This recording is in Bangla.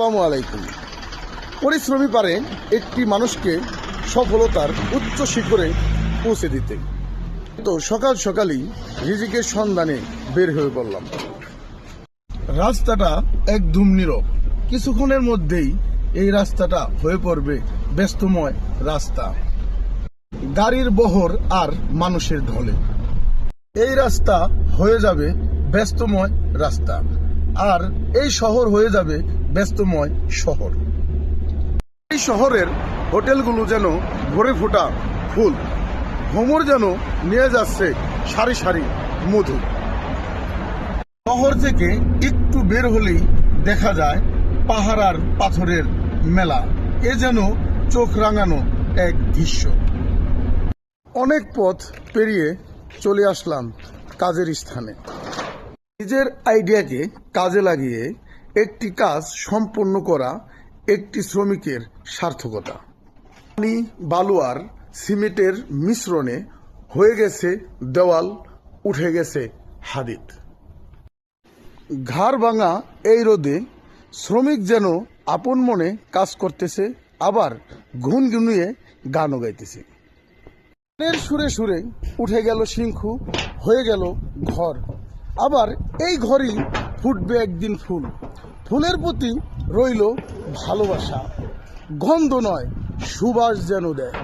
আসসালামু আলাইকুম। পরিশ্রমী পারে একটি মানুষকে সফলতার উচ্চ শিখরে পৌঁছে দিতে। তো সকাল সকালই রিজিকের সন্ধানে বের হয়ে পড়লাম। রাস্তাটা একদম নীরব। কিছুক্ষণের মধ্যেই এই রাস্তাটা হয়ে পড়বে ব্যস্তময় রাস্তা, গাড়ির বহর আর মানুষের ঢলে। এই রাস্তা হয়ে যাবে ব্যস্তময় রাস্তা, আর এই শহর হয়ে যাবে ব্যস্তময় শহর। এই শহরের হোটেলগুলো যেন ভরে ফোটা ফুল, ভ্রমর যেন নিয়ে যাচ্ছে সারি সারি মধু। শহর থেকে একটু বের হলেই দেখা যায় পাহাড় আর পাথরের মেলা। এ যেন চোখ রাঙানো এক দৃশ্য। অনেক পথ পেরিয়ে চলে আসলাম কাজের স্থানে। নিজের আইডিয়াকে কাজে লাগিয়ে একটি কাজ সম্পন্ন করা একটি শ্রমিকের সার্থকতা। পানি, বালু আর সিমেন্টের মিশ্রণে হয়ে গেছে দেওয়াল, উঠে গেছে হাদিদ। ঘাড় ভাঙা এই রোদে শ্রমিক যেন আপন মনে কাজ করতেছে, আবার গুনগুনিয়ে গানও গাইতেছে। গানের সুরে সুরে উঠে গেল শঙ্খু, হয়ে গেল ঘর। আবার এই ঘরই ফুটবে একদিন ফুল। ফুলের প্রতি রইল ভালোবাসা, গন্ধ নয় সুবাস যেন দেয়।